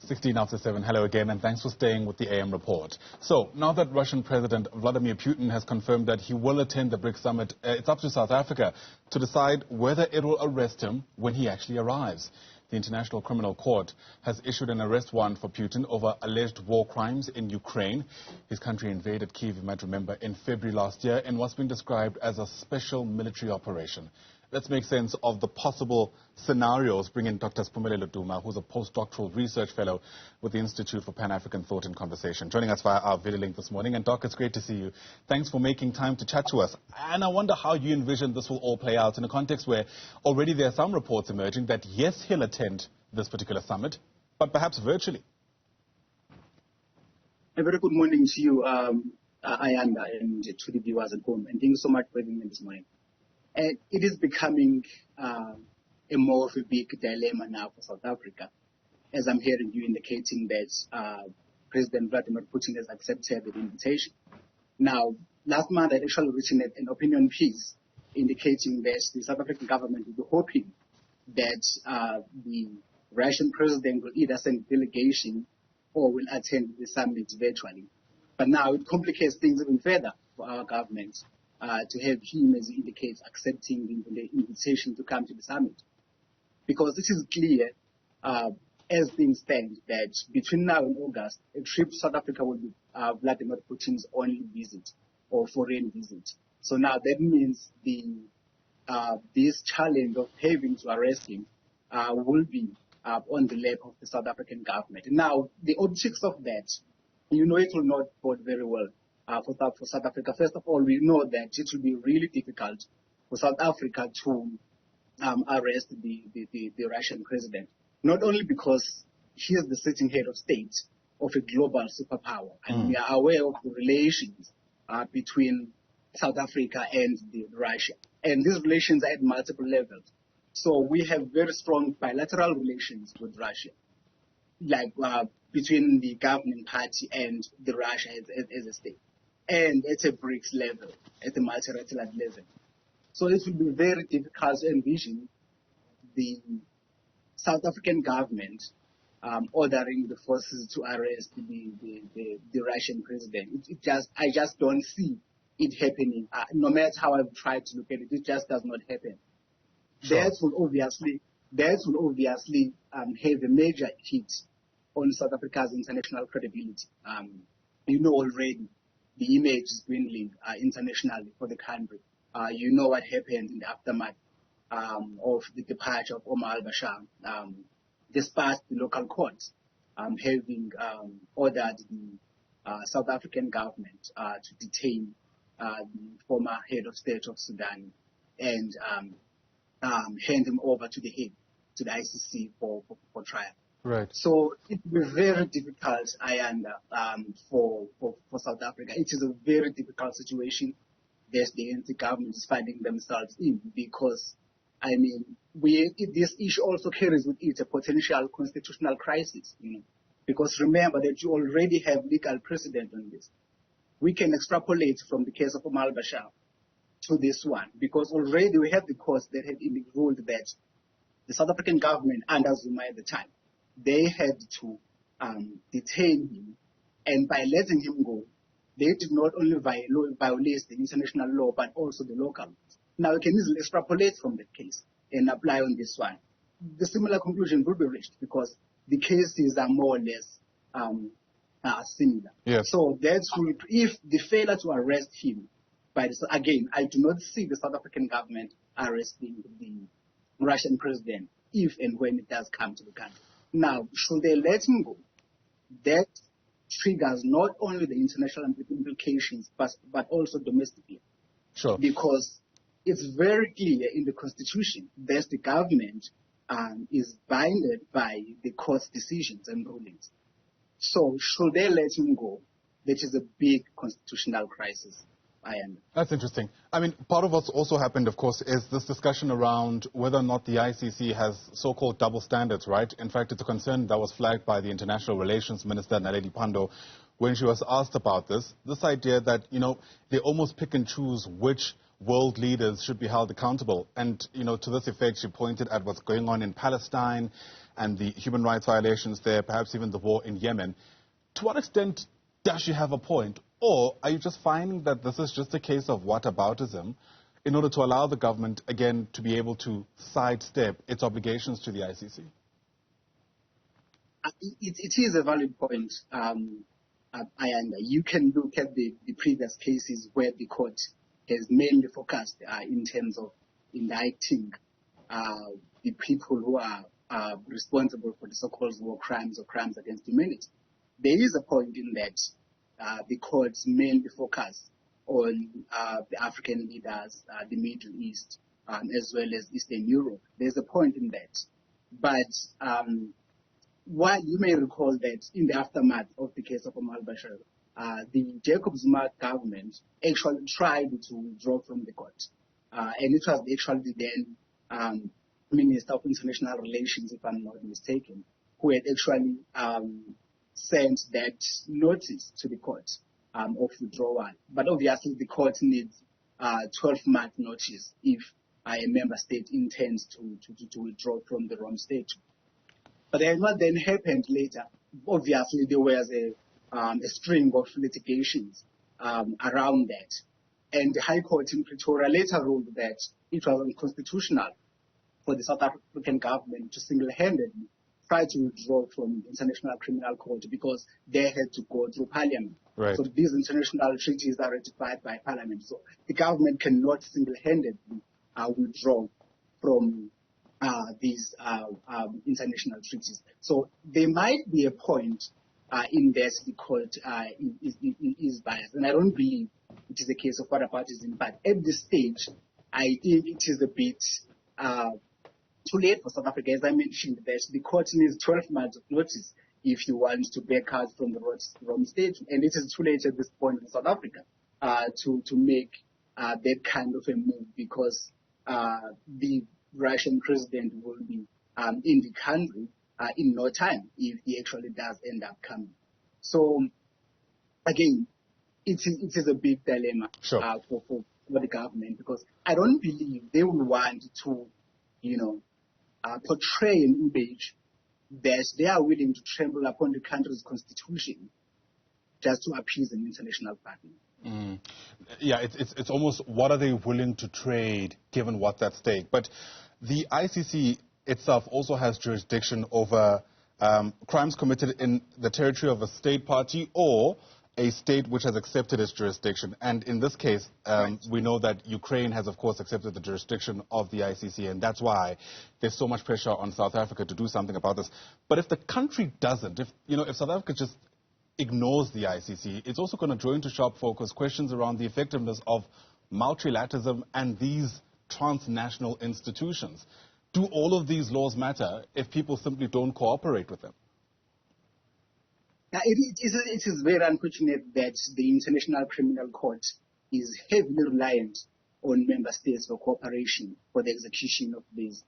16 after 7. Hello again, and thanks for staying with the AM report. So, now that Russian President Vladimir Putin has confirmed that he will attend the BRICS summit, it's up to South Africa to decide whether it will arrest him when he actually arrives. The International Criminal Court has issued an arrest warrant for Putin over alleged war crimes in Ukraine. His country invaded Kyiv, you might remember, in February last year in what's been described as a special military operation. Let's make sense of the possible scenarios. Bring in Dr. Siphumelele Duma, who's a Postdoctoral Research Fellow with the Institute for Pan-African Thought and Conversation, joining us via our video link this morning. And Doc, it's great to see you. Thanks for making time to chat to us. And I wonder how you envision this will all play out in a context where already there are some reports emerging that, yes, he'll attend this particular summit, but perhaps virtually. A very good morning to you, Ayanda, and to the viewers at home. And thank you so much for having me this morning. It is becoming a more of a big dilemma now for South Africa, as I'm hearing you indicating that President Vladimir Putin has accepted the invitation. Now, last month I actually written an opinion piece indicating that the South African government will be hoping that the Russian president will either send a delegation or will attend the summit virtually. But now it complicates things even further for our government. To have him, as he indicates, accepting the invitation to come to the summit. Because it is clear, as things stand, that between now and August, a trip to South Africa will be Vladimir Putin's only visit or foreign visit. So now that means this challenge of having to arrest him will be on the lap of the South African government. Now, the optics of that, it will not bode very well. For South Africa. First of all, we know that it will be really difficult for South Africa to arrest the Russian president, not only because he is the sitting head of state of a global superpower, and we are aware of the relations between South Africa and Russia. And these relations are at multiple levels. So we have very strong bilateral relations with Russia, like between the governing party and the Russia as a state. And at a BRICS level, at a multilateral level. So it will be very difficult to envision the South African government ordering the forces to arrest the Russian president. I just don't see it happening. No matter how I've tried to look at it, it just does not happen. Sure. That will obviously have a major hit on South Africa's international credibility. Already, the image is dwindling internationally for the country. You know what happened in the aftermath of the departure of Omar al-Bashir, despite the local courts having ordered the South African government to detain the former head of state of Sudan and hand him over to the ICC for trial. Right. So it will be very difficult, for South Africa. It is a very difficult situation that the ANC government is finding themselves in because, this issue also carries with it a potential constitutional crisis, because remember that you already have legal precedent on this. We can extrapolate from the case of Omar al-Bashir to this one because already we have the courts that have ruled that the South African government, under Zuma at the time, they had to detain him, and by letting him go, they did not only violate the international law, but also the local law. Now, we can easily extrapolate from that case and apply on this one. The similar conclusion will be reached because the cases are more or less similar. Yes. So if the failure to arrest him, again, I do not see the South African government arresting the Russian president if and when it does come to the country. Now, should they let him go, that triggers not only the international implications, but also domestically. Sure. Because it's very clear in the Constitution that the government is bounded by the court's decisions and rulings. So, should they let him go, that is a big constitutional crisis. That's interesting. Part of what's also happened, of course, is this discussion around whether or not the ICC has so-called double standards, right? In fact, it's a concern that was flagged by the International Relations Minister, Naledi Pandor, when she was asked about this idea that, they almost pick and choose which world leaders should be held accountable. And, to this effect, she pointed at what's going on in Palestine and the human rights violations there, perhaps even the war in Yemen. To what extent does she have a point? Or are you just finding that this is just a case of whataboutism in order to allow the government, again, to be able to sidestep its obligations to the ICC? It is a valid point, Ayanda. You can look at the previous cases where the court has mainly focused in terms of indicting the people who are responsible for the so-called war crimes or crimes against humanity. There is a point in that the courts mainly focus on the African leaders, the Middle East, as well as Eastern Europe. There's a point in that. But while you may recall that in the aftermath of the case of Omar al-Bashir, the Jacob Zuma government actually tried to withdraw from the court. And it was actually then Minister of International Relations, if I'm not mistaken, who had actually sent that notice to the court of withdrawal. But obviously the court needs 12-month notice if a member state intends to withdraw from the Rome Statute. But then what then happened later, obviously there was a string of litigations around that. And the High Court in Pretoria later ruled that it was unconstitutional for the South African government to single-handedly try to withdraw from the International Criminal Court because they had to go through Parliament. Right. So these international treaties are ratified by Parliament. So the government cannot single-handedly withdraw from these international treaties. So there might be a point in that the court is biased. And I don't believe it is a case of whataboutism. But at this stage, I think it is a bit too late for South Africa. As I mentioned, that the court needs 12 months of notice if you want to back out from the Rome Statute. And it is too late at this point in South Africa to make that kind of a move because the Russian president will be in the country in no time if he actually does end up coming. So, again, it is a big dilemma sure. for the government because I don't believe they will want to, portray an image that they are willing to trample upon the country's constitution just to appease an international partner. Mm. Yeah, it's almost what are they willing to trade given what's at stake. But the ICC itself also has jurisdiction over crimes committed in the territory of a state party or a state which has accepted its jurisdiction. And in this case, right. We know that Ukraine has, of course, accepted the jurisdiction of the ICC, and that's why there's so much pressure on South Africa to do something about this. But if the country doesn't, if South Africa just ignores the ICC, it's also going to draw into sharp focus questions around the effectiveness of multilateralism and these transnational institutions. Do all of these laws matter if people simply don't cooperate with them? Now, it is very unfortunate that the International Criminal Court is heavily reliant on member states for cooperation for the execution of these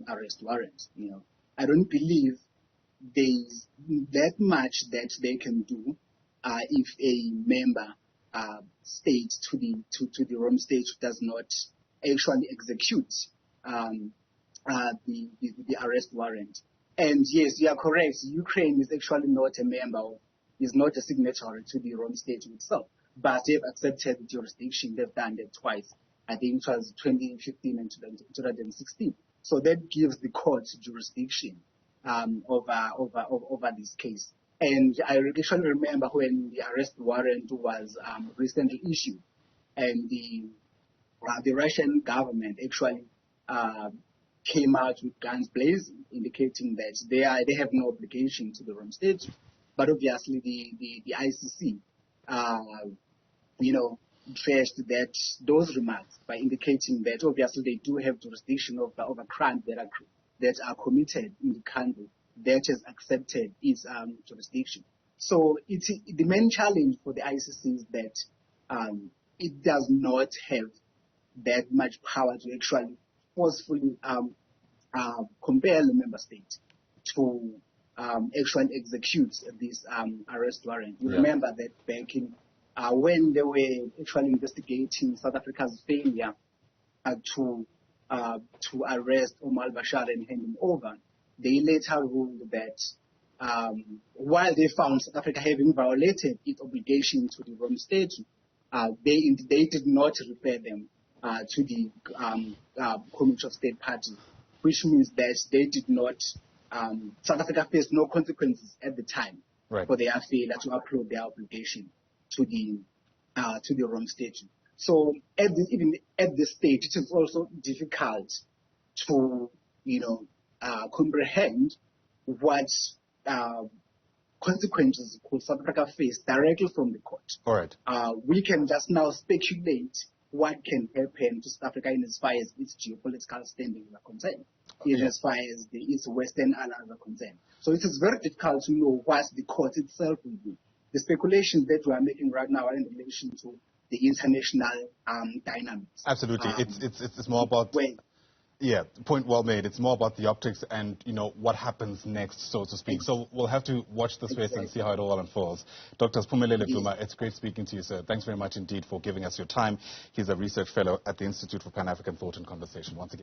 arrest warrants. I don't believe there's that much that they can do if a member state to the Rome Statute does not actually execute the arrest warrant. And yes, you are correct. Ukraine is actually not a member is not a signatory to the Rome Statute itself, but they've accepted the jurisdiction. They've done that twice. I think it was 2015 and 2016. So that gives the court jurisdiction over this case. And I actually remember when the arrest warrant was recently issued, and the Russian government actually came out with guns blazing, indicating that they have no obligation to the Rome Statute. But obviously the ICC, trashed those remarks by indicating that obviously they do have jurisdiction over crimes that are committed in the country that has accepted its jurisdiction. So the main challenge for the ICC is that it does not have that much power to actually forcefully compel the member state to actually execute this arrest warrant. You remember that back in when they were actually investigating South Africa's failure to arrest Omar al-Bashir and hand him over, they later ruled that while they found South Africa having violated its obligation to the Rome Statute, they did not refer them to the Committee of State Party, which means that they did not, South Africa faced no consequences at the time for their failure to uphold their obligation to the Rome Statute. So even at this stage, it is also difficult to, comprehend what consequences could South Africa face directly from the court. All right. We can just now speculate what can happen to South Africa in as far as its geopolitical standing are concerned, as far as its Western allies are concerned. So it is very difficult to know what the court itself will do. The speculations that we are making right now are in relation to the international dynamics. Absolutely. It's more about... Yeah, point well made. It's more about the optics and, what happens next, so to speak. So we'll have to watch this space and see how it all unfolds. Dr. Siphumelele Duma, it's great speaking to you, sir. Thanks very much indeed for giving us your time. He's a research fellow at the Institute for Pan-African Thought and Conversation. Once again.